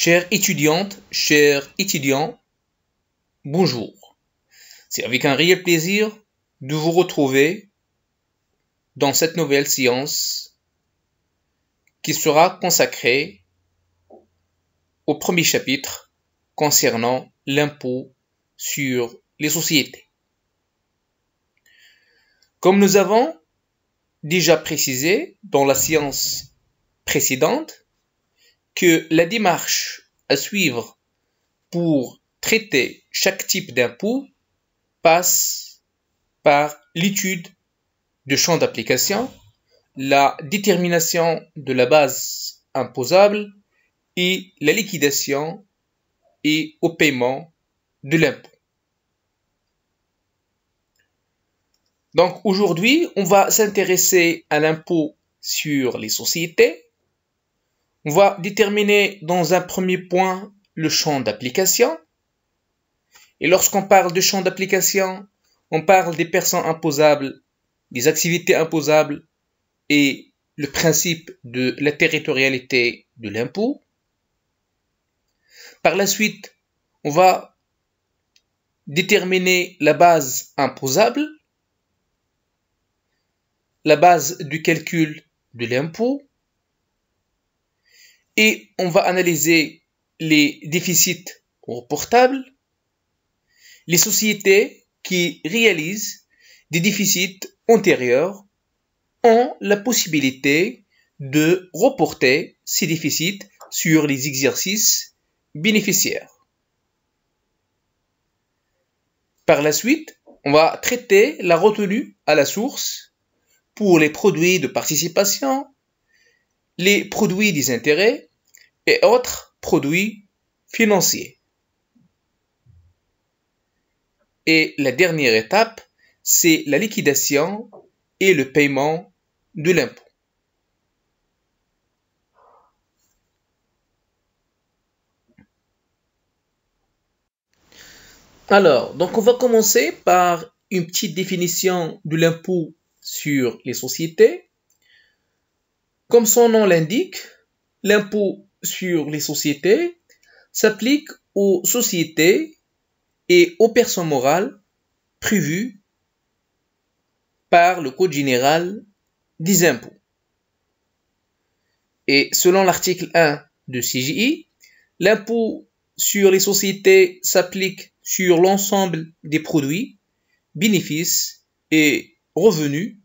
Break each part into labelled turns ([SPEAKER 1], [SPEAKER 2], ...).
[SPEAKER 1] Chères étudiantes, chers étudiants, bonjour. C'est avec un réel plaisir de vous retrouver dans cette nouvelle séance qui sera consacrée au premier chapitre concernant l'impôt sur les sociétés. Comme nous avons déjà précisé dans la séance précédente, que la démarche à suivre pour traiter chaque type d'impôt passe par l'étude du champ d'application, la détermination de la base imposable et la liquidation et au paiement de l'impôt. Donc aujourd'hui, on va s'intéresser à l'impôt sur les sociétés. On va déterminer dans un premier point le champ d'application. Et lorsqu'on parle de champ d'application, on parle des personnes imposables, des activités imposables et le principe de la territorialité de l'impôt. Par la suite, on va déterminer la base imposable, la base du calcul de l'impôt, et on va analyser les déficits reportables, les sociétés qui réalisent des déficits antérieurs ont la possibilité de reporter ces déficits sur les exercices bénéficiaires. Par la suite, on va traiter la retenue à la source pour les produits de participation, les produits des intérêts et autres produits financiers. Et la dernière étape, c'est la liquidation et le paiement de l'impôt. Alors, donc on va commencer par une petite définition de l'impôt sur les sociétés. Comme son nom l'indique, l'impôt sur les sociétés s'applique aux sociétés et aux personnes morales prévues par le Code général des impôts. Et selon l'article 1 de CGI, l'impôt sur les sociétés s'applique sur l'ensemble des produits, bénéfices et revenus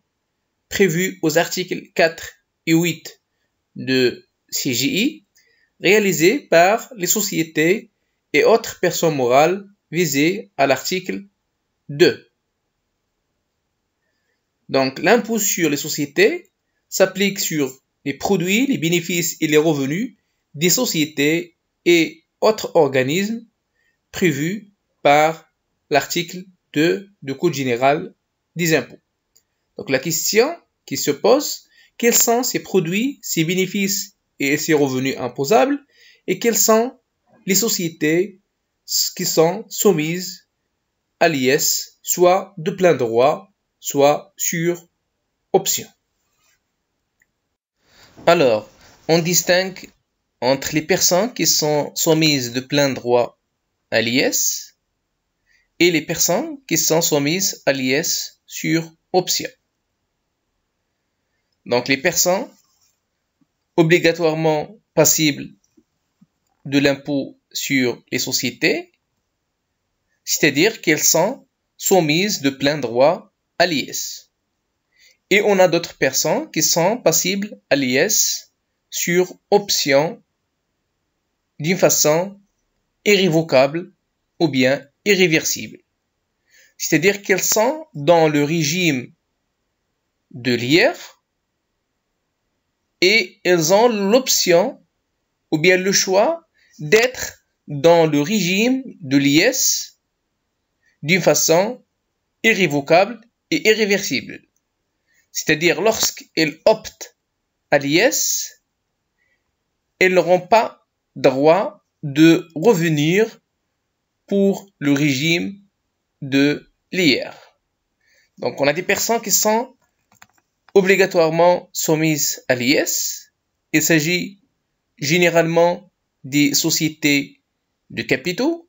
[SPEAKER 1] prévus aux articles 4 et 8 de CGI, réalisés par les sociétés et autres personnes morales visées à l'article 2. Donc, l'impôt sur les sociétés s'applique sur les produits, les bénéfices et les revenus des sociétés et autres organismes prévus par l'article 2 du Code général des impôts. Donc, la question qui se pose, quels sont ces produits, ces bénéfices et ces revenus imposables, et quelles sont les sociétés qui sont soumises à l'IS, soit de plein droit, soit sur option. Alors, on distingue entre les personnes qui sont soumises de plein droit à l'IS et les personnes qui sont soumises à l'IS sur option. Donc, les personnes obligatoirement passibles de l'impôt sur les sociétés, c'est-à-dire qu'elles sont soumises de plein droit à l'IS. Et on a d'autres personnes qui sont passibles à l'IS sur option d'une façon irrévocable ou bien irréversible. C'est-à-dire qu'elles sont dans le régime de l'IR et elles ont l'option ou bien le choix d'être dans le régime de l'IS d'une façon irrévocable et irréversible. C'est-à-dire lorsqu'elles optent à l'IS, elles n'auront pas droit de revenir pour le régime de l'IR. Donc on a des personnes qui sont obligatoirement soumises à l'IS. Il s'agit généralement des sociétés de capitaux,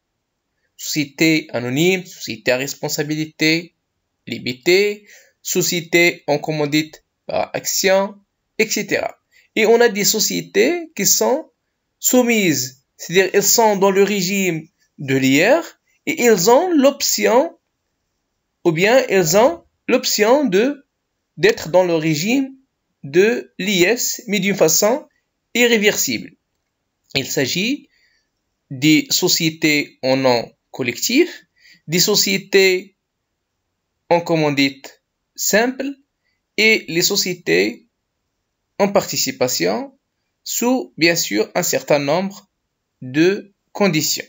[SPEAKER 1] sociétés anonymes, sociétés à responsabilité limitée, sociétés en commandite par action, etc. Et on a des sociétés qui sont soumises, c'est-à-dire elles sont dans le régime de l'IR et elles ont l'option, ou bien elles ont l'option d'être dans le régime de l'IS, mais d'une façon irréversible. Il s'agit des sociétés en nom collectif, des sociétés en commandite simple et les sociétés en participation sous, bien sûr, un certain nombre de conditions.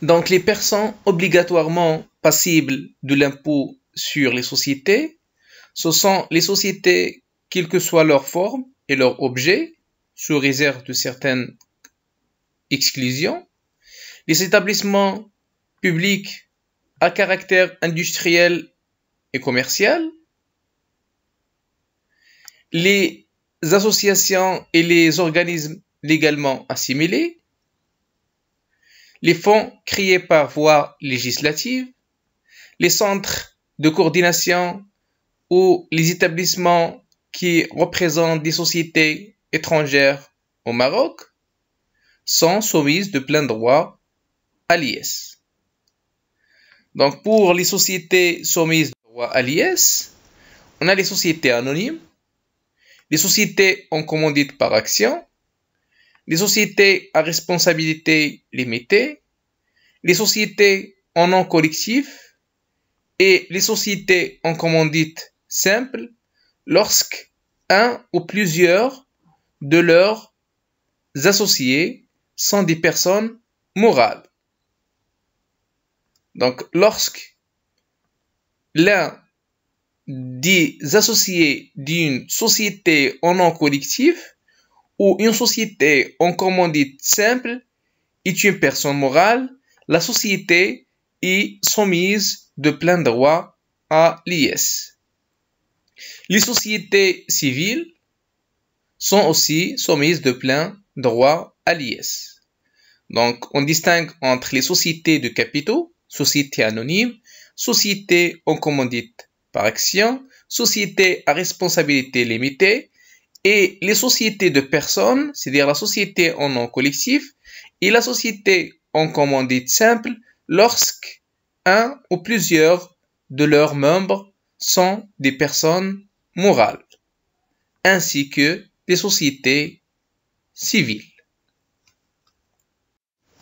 [SPEAKER 1] Donc, les personnes obligatoirement passibles de l'impôt sur les sociétés, ce sont les sociétés, quelle que soit leur forme et leur objet, sous réserve de certaines exclusions, les établissements publics à caractère industriel et commercial, les associations et les organismes légalement assimilés, les fonds créés par voie législative, les centres de coordination ou les établissements qui représentent des sociétés étrangères au Maroc sont soumises de plein droit à l'IS. Donc pour les sociétés soumises de droit à l'IS, on a les sociétés anonymes, les sociétés en commandite par action, les sociétés à responsabilité limitée, les sociétés en nom collectif et les sociétés en commandite simple lorsqu'un ou plusieurs de leurs associés sont des personnes morales. Donc, lorsque l'un des associés d'une société en nom collectif ou une société en commandite simple est une personne morale, la société est soumise de plein droit à l'IS. Les sociétés civiles sont aussi soumises de plein droit à l'IS. Donc, on distingue entre les sociétés de capitaux, sociétés anonymes, sociétés en commandite par action, sociétés à responsabilité limitée, et les sociétés de personnes, c'est-à-dire la société en nom collectif, et la société en commandite simple, lorsqu'un ou plusieurs de leurs membres sont des personnes morales, ainsi que les sociétés civiles.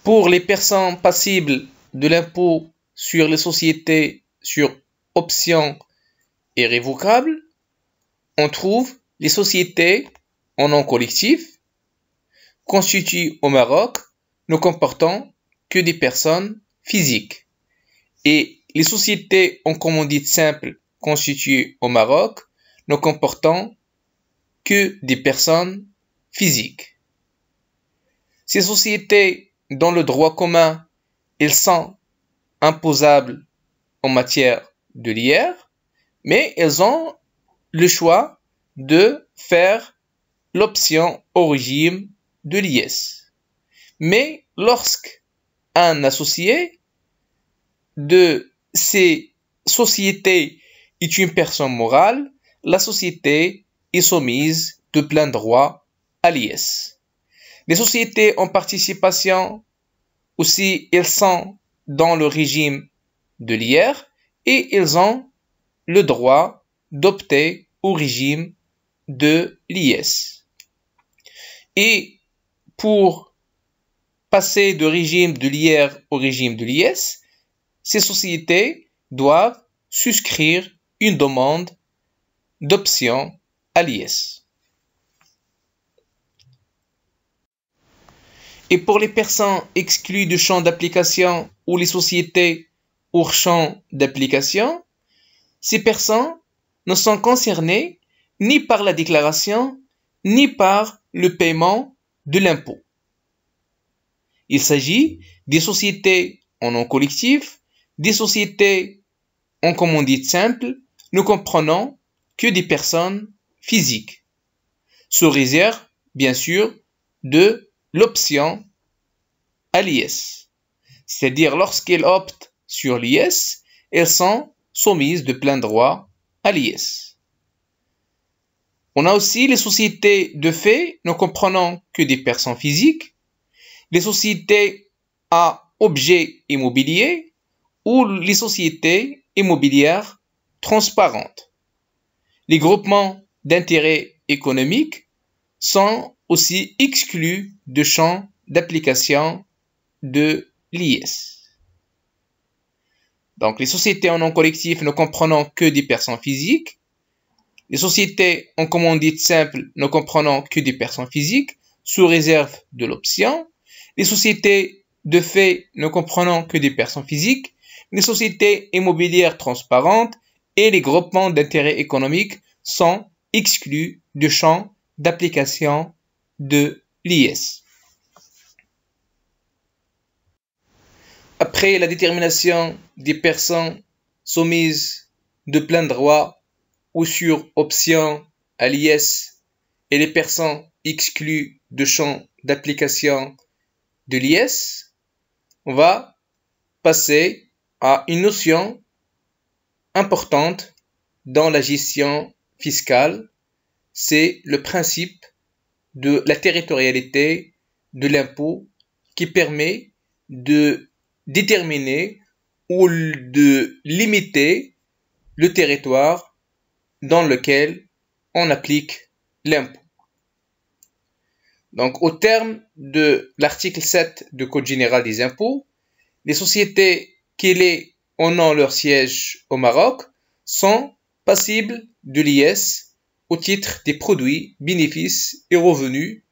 [SPEAKER 1] Pour les personnes passibles de l'impôt sur les sociétés sur option irrévocable, on trouve les sociétés en nom collectif constituées au Maroc ne comportant que des personnes physiques et les sociétés en commandite simple constituées au Maroc ne comportant que des personnes physiques. Ces sociétés, dans le droit commun, elles sont imposables en matière de l'IR, mais elles ont le choix de faire l'option au régime de l'IS. Mais lorsqu'un associé de ces sociétés est une personne morale, la société est soumise de plein droit à l'IS. Les sociétés en participation aussi, elles sont dans le régime de l'IR et elles ont le droit d'opter au régime de l'IS. Et pour passer du régime de l'IR au régime de l'IS, ces sociétés doivent souscrire une demande d'option à l'IS. Et pour les personnes exclues du champ d'application ou les sociétés hors champ d'application, ces personnes ne sont concernées ni par la déclaration ni par le paiement de l'impôt. Il s'agit des sociétés en nom collectif, des sociétés en commandite simple, ne comprenant que des personnes physiques, sous réserve bien sûr, de l'option à l'IS. C'est-à-dire, lorsqu'elles optent sur l'IS, elles sont soumises de plein droit à l'IS. On a aussi les sociétés de fait ne comprenant que des personnes physiques, les sociétés à objet immobilier ou les sociétés immobilières transparentes. Les groupements d'intérêt économique sont aussi exclus du champ d'application de l'IS. Donc, les sociétés en nom collectif ne comprenant que des personnes physiques, les sociétés en commandite simple ne comprenant que des personnes physiques, sous réserve de l'option, les sociétés de fait ne comprenant que des personnes physiques, les sociétés immobilières transparentes et les groupements d'intérêt économique sont exclus du champ d'application de l'IS. Après la détermination des personnes soumises de plein droit ou sur option à l'IS et les personnes exclues du champ d'application de l'IS, on va passer à une notion importante dans la gestion fiscale, c'est le principe de la territorialité de l'impôt qui permet de déterminer ou de limiter le territoire dans lequel on applique l'impôt. Donc, au terme de l'article 7 du Code général des impôts, les sociétés qui ont leur siège au Maroc sont passibles de l'IS au titre des produits, bénéfices et revenus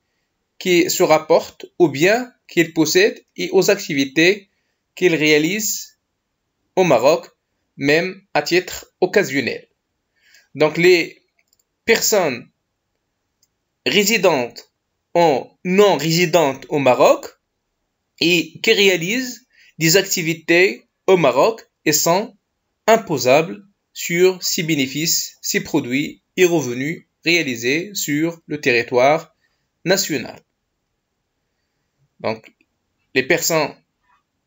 [SPEAKER 1] qui se rapportent aux biens qu'ils possèdent et aux activités qu'ils réalisent au Maroc, même à titre occasionnel. Donc, les personnes résidentes ou non résidentes au Maroc et qui réalisent des activités au Maroc et sont imposables sur ces bénéfices, ces produits et revenus réalisés sur le territoire national. Donc, les personnes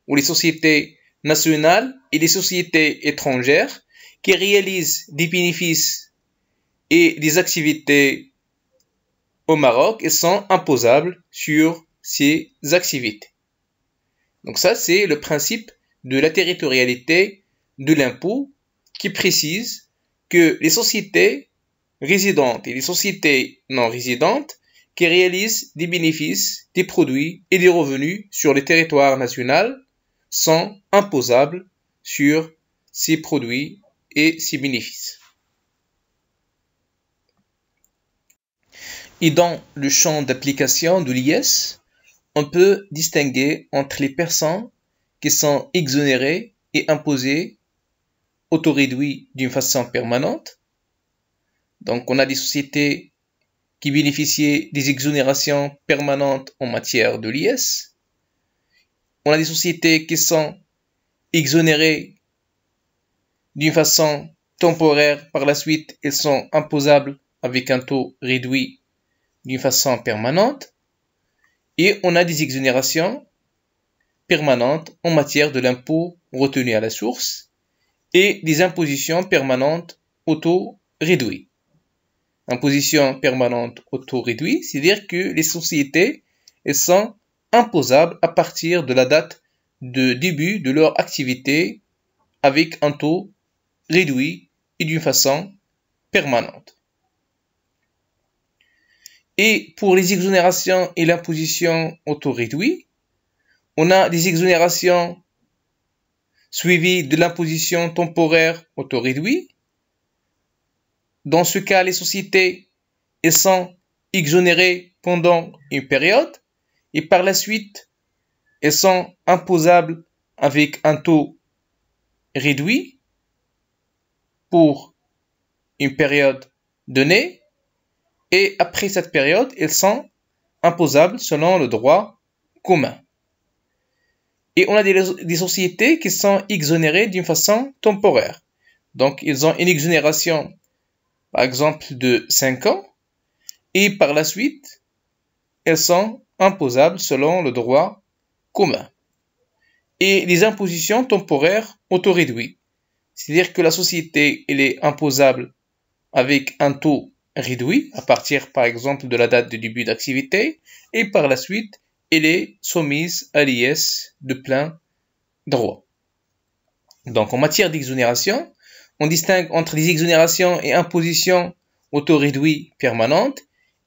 [SPEAKER 1] ou les sociétés nationales et les sociétés étrangères qui réalisent des bénéfices et des activités au Maroc et sont imposables sur ces activités. Donc ça, c'est le principe de la territorialité de l'impôt qui précise que les sociétés résidentes et les sociétés non résidentes qui réalisent des bénéfices, des produits et des revenus sur le territoire national sont imposables sur ces produits et ces bénéfices. Et dans le champ d'application de l'IS, on peut distinguer entre les personnes qui sont exonérées et imposées au taux réduit d'une façon permanente. Donc, on a des sociétés qui bénéficiaient des exonérations permanentes en matière de l'IS. On a des sociétés qui sont exonérées d'une façon temporaire. Par la suite, elles sont imposables avec un taux réduit d'une façon permanente. Et on a des exonérations permanentes en matière de l'impôt retenu à la source et des impositions permanentes au taux réduit. Imposition permanente au taux réduit, c'est-à-dire que les sociétés elles sont imposables à partir de la date de début de leur activité avec un taux réduit et d'une façon permanente. Et pour les exonérations et l'imposition au taux réduit, on a des exonérations suivies de l'imposition temporaire au taux réduit. Dans ce cas, les sociétés elles sont exonérées pendant une période et par la suite, elles sont imposables avec un taux réduit pour une période donnée. Et après cette période, elles sont imposables selon le droit commun. Et on a des sociétés qui sont exonérées d'une façon temporaire. Donc, ils ont une exonération, par exemple, de 5 ans. Et par la suite, elles sont imposables selon le droit commun. Et les impositions temporaires autoréduites, c'est-à-dire que la société elle est imposable avec un taux réduit à partir par exemple de la date de début d'activité et par la suite elle est soumise à l'IS de plein droit. Donc en matière d'exonération, on distingue entre les exonérations et impositions autoréduites permanentes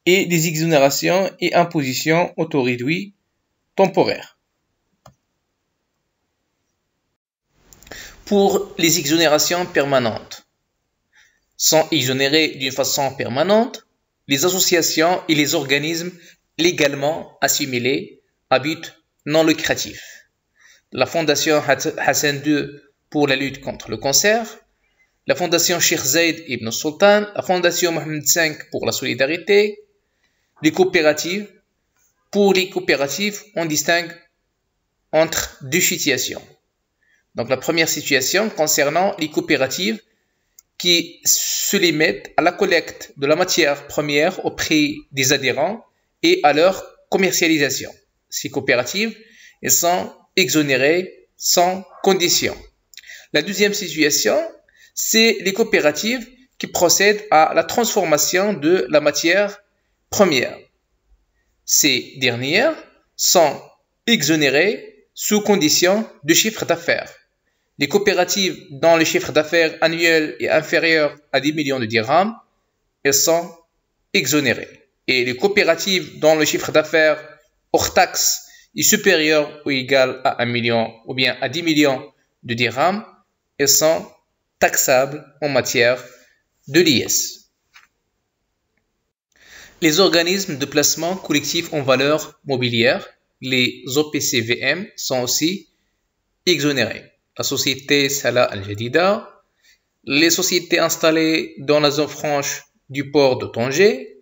[SPEAKER 1] et des exonérations et impositions autoréduites temporaires. Pour les exonérations permanentes, sont exonérés d'une façon permanente les associations et les organismes légalement assimilés à but non lucratif. La Fondation Hassan II pour la lutte contre le cancer, la Fondation Sheikh Zayed Ibn Sultan, la Fondation Mohammed V pour la solidarité, les coopératives. Pour les coopératives, on distingue entre deux situations. Donc la première situation concernant les coopératives qui se limitent à la collecte de la matière première auprès des adhérents et à leur commercialisation. Ces coopératives elles sont exonérées sans condition. La deuxième situation, c'est les coopératives qui procèdent à la transformation de la matière première. Ces dernières sont exonérées sous condition de chiffre d'affaires. Les coopératives dont le chiffre d'affaires annuel est inférieur à 10 millions de dirhams, elles sont exonérées. Et les coopératives dont le chiffre d'affaires hors taxe est supérieur ou égal à 1 million ou bien à 10 millions de dirhams, elles sont taxables en matière de l'IS. Les organismes de placement collectif en valeur mobilière, les OPCVM, sont aussi exonérés. La société Salah Al-Jadida, les sociétés installées dans la zone franche du port de Tanger,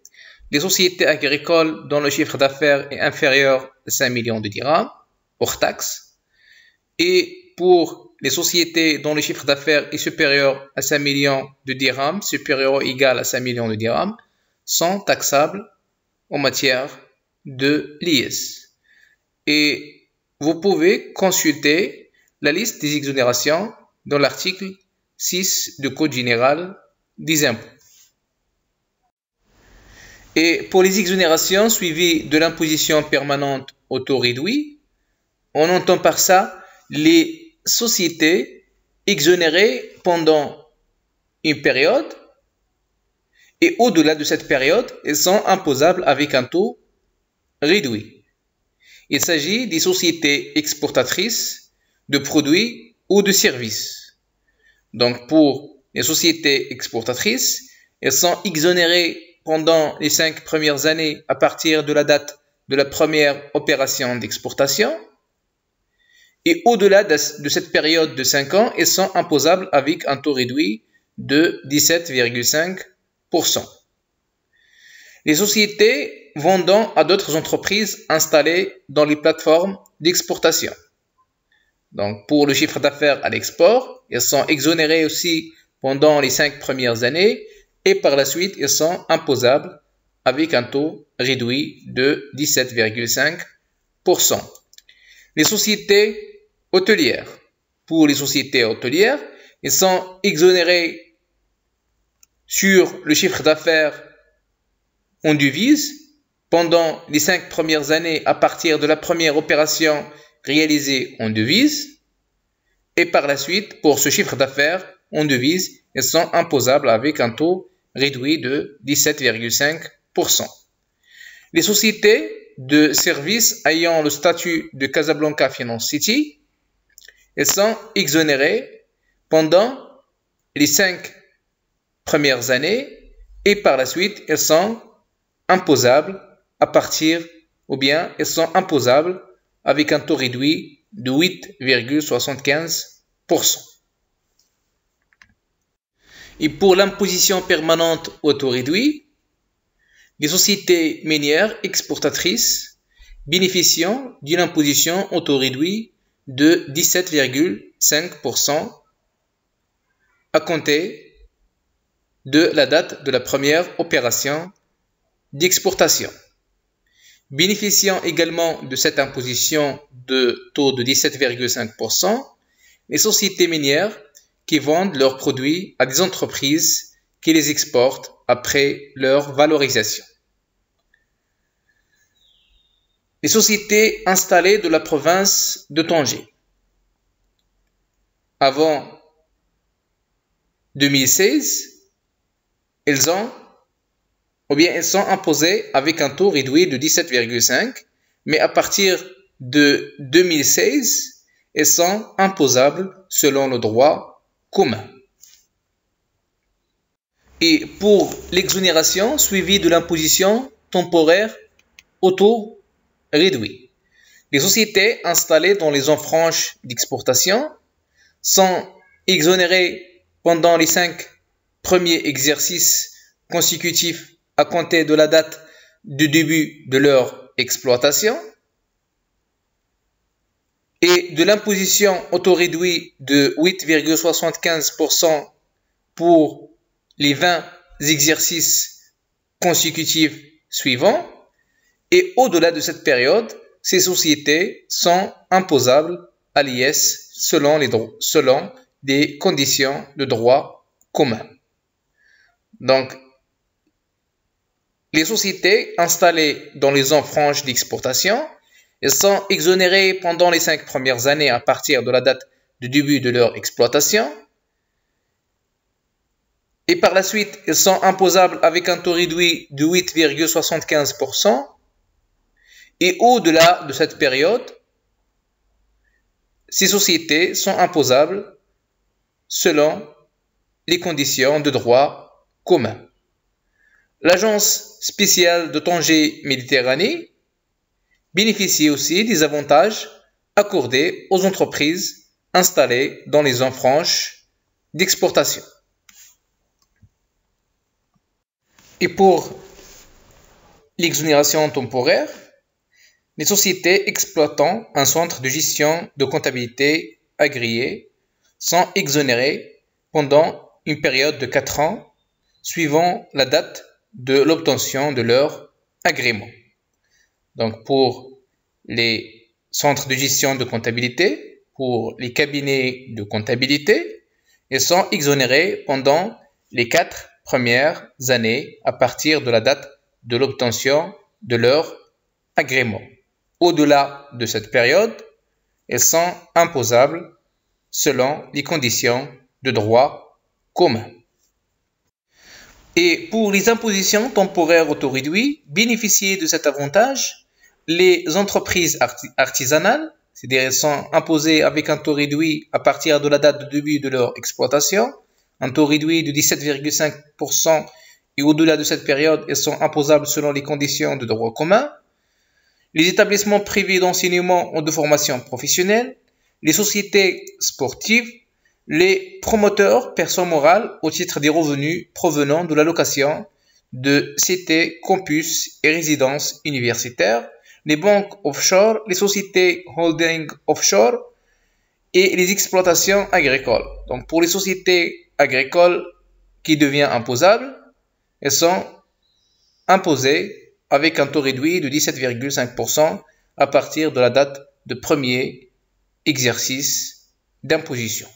[SPEAKER 1] les sociétés agricoles dont le chiffre d'affaires est inférieur à 5 millions de dirhams, hors taxe, et pour les sociétés dont le chiffre d'affaires est supérieur à 5 millions de dirhams, supérieur ou égal à 5 millions de dirhams, sont taxables en matière de l'IS. Et vous pouvez consulter la liste des exonérations dans l'article 6 du Code général des impôts. Et pour les exonérations suivies de l'imposition permanente au taux réduit, on entend par ça les sociétés exonérées pendant une période et au-delà de cette période, elles sont imposables avec un taux réduit. Il s'agit des sociétés exportatrices de produits ou de services. Donc pour les sociétés exportatrices, elles sont exonérées pendant les 5 premières années à partir de la date de la première opération d'exportation. Et au-delà de cette période de 5 ans, elles sont imposables avec un taux réduit de 17,5%. Les sociétés vendant à d'autres entreprises installées dans les plateformes d'exportation. Donc, pour le chiffre d'affaires à l'export, elles sont exonérées aussi pendant les 5 premières années et par la suite, elles sont imposables avec un taux réduit de 17,5%. Les sociétés hôtelières. Pour les sociétés hôtelières, elles sont exonérées sur le chiffre d'affaires en devise pendant les 5 premières années à partir de la première opération réalisées en devise et par la suite, pour ce chiffre d'affaires en devise, elles sont imposables avec un taux réduit de 17,5%. Les sociétés de services ayant le statut de Casablanca Finance City, elles sont exonérées pendant les 5 premières années et par la suite, elles sont imposables à partir ou bien elles sont imposables avec un taux réduit de 8,75%. Et pour l'imposition permanente au taux réduit, les sociétés minières exportatrices bénéficient d'une imposition au taux réduit de 17,5% à compter de la date de la première opération d'exportation. Bénéficiant également de cette imposition de taux de 17,5%, les sociétés minières qui vendent leurs produits à des entreprises qui les exportent après leur valorisation. Les sociétés installées de la province de Tanger. Avant 2016, elles sont imposées avec un taux réduit de 17,5, mais à partir de 2016, elles sont imposables selon le droit commun. Et pour l'exonération suivie de l'imposition temporaire au taux réduit, les sociétés installées dans les zones franches d'exportation sont exonérées pendant les 5 premiers exercices consécutifs à compter de la date du début de leur exploitation et de l'imposition au taux réduit de 8,75% pour les 20 exercices consécutifs suivants, et au-delà de cette période, ces sociétés sont imposables à l'IS selon des conditions de droit commun. Donc, les sociétés installées dans les zones franches d'exportation, elles sont exonérées pendant les 5 premières années à partir de la date du début de leur exploitation. Et par la suite, elles sont imposables avec un taux réduit de 8,75%. Et au-delà de cette période, ces sociétés sont imposables selon les conditions de droit commun. L'Agence spéciale de Tanger Méditerranée bénéficie aussi des avantages accordés aux entreprises installées dans les zones franches d'exportation. Et pour l'exonération temporaire, les sociétés exploitant un centre de gestion de comptabilité agréé sont exonérées pendant une période de 4 ans suivant la date de l'obtention de leur agrément. Donc pour les centres de gestion de comptabilité, pour les cabinets de comptabilité, ils sont exonérés pendant les 4 premières années à partir de la date de l'obtention de leur agrément. Au-delà de cette période, elles sont imposables selon les conditions de droit commun. Et pour les impositions temporaires au taux réduit, bénéficier de cet avantage, les entreprises artisanales, c'est-à-dire elles sont imposées avec un taux réduit à partir de la date de début de leur exploitation, un taux réduit de 17,5%, et au-delà de cette période, elles sont imposables selon les conditions de droit commun. Les établissements privés d'enseignement ou de formation professionnelle, les sociétés sportives, les promoteurs, personnes morales au titre des revenus provenant de la location de cités, campus et résidences universitaires, les banques offshore, les sociétés holding offshore et les exploitations agricoles. Donc pour les sociétés agricoles qui deviennent imposables, elles sont imposées avec un taux réduit de 17,5% à partir de la date de premier exercice d'imposition.